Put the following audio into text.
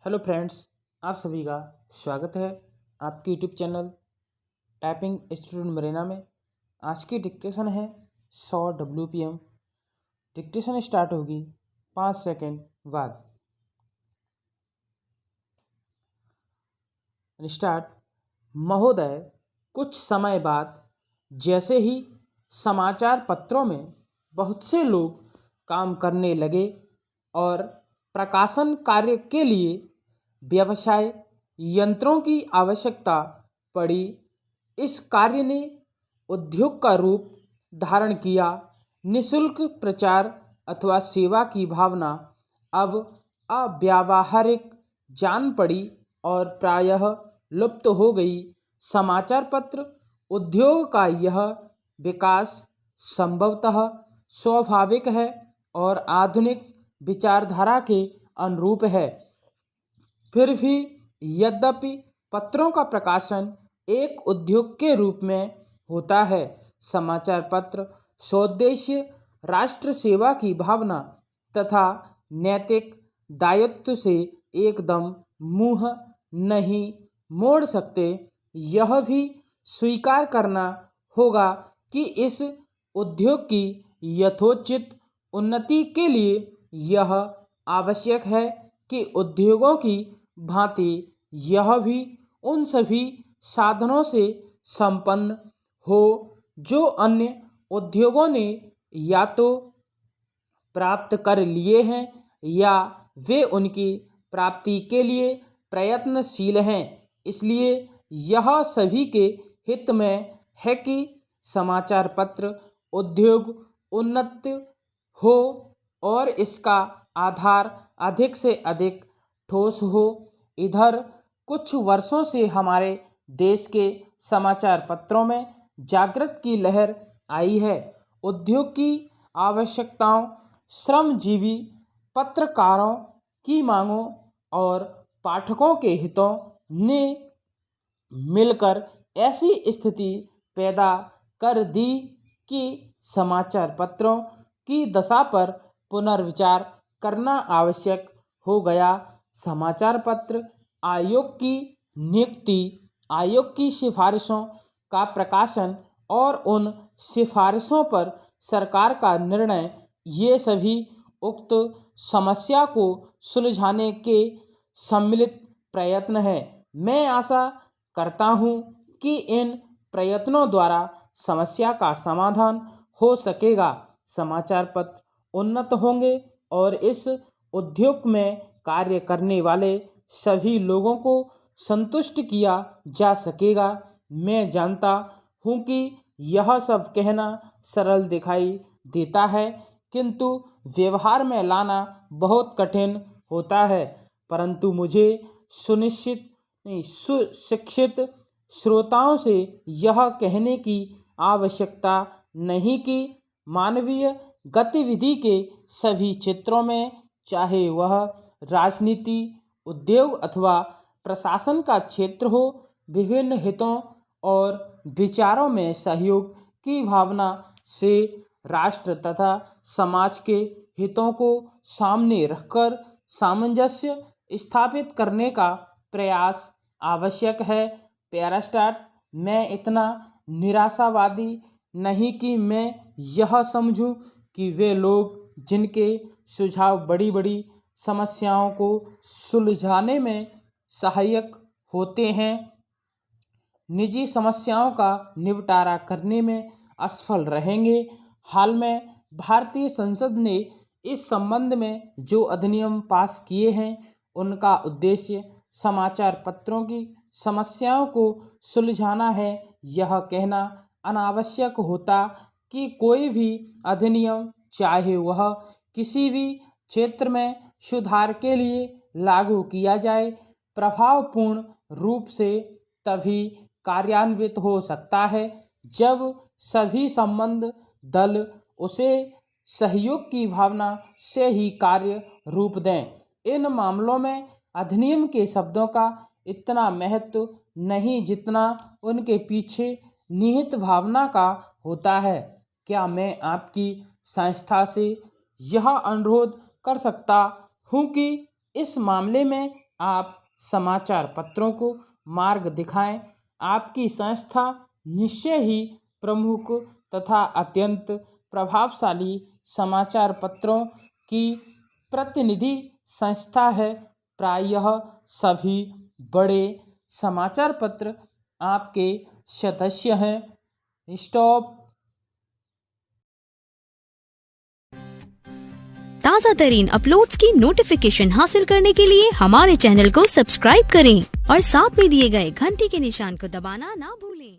Hello friends, आप सभी का स्वागत है आपके YouTube channel typing student Marina में। आज की डिक्टेशन है 100 WPM। डिक्टेशन स्टार्ट होगी 5 सेकंड बाद। स्टार्ट। महोदय, कुछ समय बाद जैसे ही समाचार पत्रों में बहुत से लोग काम करने लगे और प्रकाशन कार्य के लिए व्यवसाय यंत्रों की आवश्यकता पड़ी, इस कार्य ने उद्योग का रूप धारण किया। निशुल्क प्रचार अथवा सेवा की भावना अब अव्यावहारिक जान पड़ी और प्रायः लुप्त हो गई। समाचार पत्र उद्योग का यह विकास संभवतः स्वाभाविक है और आधुनिक विचारधारा के अनुरूप है। फिर भी यद्यपि पत्रों का प्रकाशन एक उद्योग के रूप में होता है, समाचार पत्र स्वोद्देश्य राष्ट्र सेवा की भावना तथा नैतिक दायित्व से एकदम मुंह नहीं मोड़ सकते। यह भी स्वीकार करना होगा कि इस उद्योग की यथोचित उन्नति के लिए यह आवश्यक है कि उद्योगों की भांति यह भी उन सभी साधनों से संपन्न हो जो अन्य उद्योगों ने या तो प्राप्त कर लिए हैं या वे उनकी प्राप्ति के लिए प्रयत्नशील हैं। इसलिए यह सभी के हित में है कि समाचार पत्र उद्योग उन्नत हो और इसका आधार अधिक से अधिक ठोस हो। इधर कुछ वर्षों से हमारे देश के समाचार पत्रों में जागृत की लहर आई है। उद्योग की आवश्यकताओं, श्रमजीवी पत्रकारों की मांगों और पाठकों के हितों ने मिलकर ऐसी स्थिति पैदा कर दी कि समाचार पत्रों की दशा पर पुनर्विचार करना आवश्यक हो गया। समाचार पत्र आयोग की नियुक्ति, आयोग की सिफारिशों का प्रकाशन और उन सिफारिशों पर सरकार का निर्णय, ये सभी उक्त समस्या को सुलझाने के सम्मिलित प्रयत्न हैं। मैं आशा करता हूँ कि इन प्रयत्नों द्वारा समस्या का समाधान हो सकेगा, समाचार पत्र उन्नत होंगे और इस उद्योग में कार्य करने वाले सभी लोगों को संतुष्ट किया जा सकेगा। मैं जानता हूँ कि यह सब कहना सरल दिखाई देता है, किंतु व्यवहार में लाना बहुत कठिन होता है। परंतु मुझे सुशिक्षित श्रोताओं से यह कहने की आवश्यकता नहीं कि मानवीय गतिविधि के सभी क्षेत्रों में, चाहे वह राजनीति, उद्योग अथवा प्रशासन का क्षेत्र हो, विभिन्न हितों और विचारों में सहयोग की भावना से राष्ट्र तथा समाज के हितों को सामने रखकर सामंजस्य स्थापित करने का प्रयास आवश्यक है। प्यारा स्टार्ट। मैं इतना निराशावादी नहीं कि मैं यह समझूं कि वे लोग जिनके सुझाव बड़ी बड़ी समस्याओं को सुलझाने में सहायक होते हैं, निजी समस्याओं का निपटारा करने में असफल रहेंगे। हाल में भारतीय संसद ने इस संबंध में जो अधिनियम पास किए हैं, उनका उद्देश्य समाचार पत्रों की समस्याओं को सुलझाना है। यह कहना अनावश्यक होता कि कोई भी अधिनियम, चाहे वह किसी भी क्षेत्र में सुधार के लिए लागू किया जाए, प्रभावपूर्ण रूप से तभी कार्यान्वित हो सकता है जब सभी संबद्ध दल उसे सहयोग की भावना से ही कार्य रूप दें। इन मामलों में अधिनियम के शब्दों का इतना महत्व नहीं जितना उनके पीछे निहित भावना का होता है। क्या मैं आपकी संस्था से यह अनुरोध कर सकता हूँ कि इस मामले में आप समाचार पत्रों को मार्ग दिखाएं। आपकी संस्था निश्चय ही प्रमुख तथा अत्यंत प्रभावशाली समाचार पत्रों की प्रतिनिधि संस्था है। प्रायः सभी बड़े समाचार पत्र आपके सदस्य हैं। स्टॉप। ताज़ा तरीन अपलोड्स की नोटिफिकेशन हासिल करने के लिए हमारे चैनल को सब्सक्राइब करें और साथ में दिए गए घंटी के निशान को दबाना ना भूलें।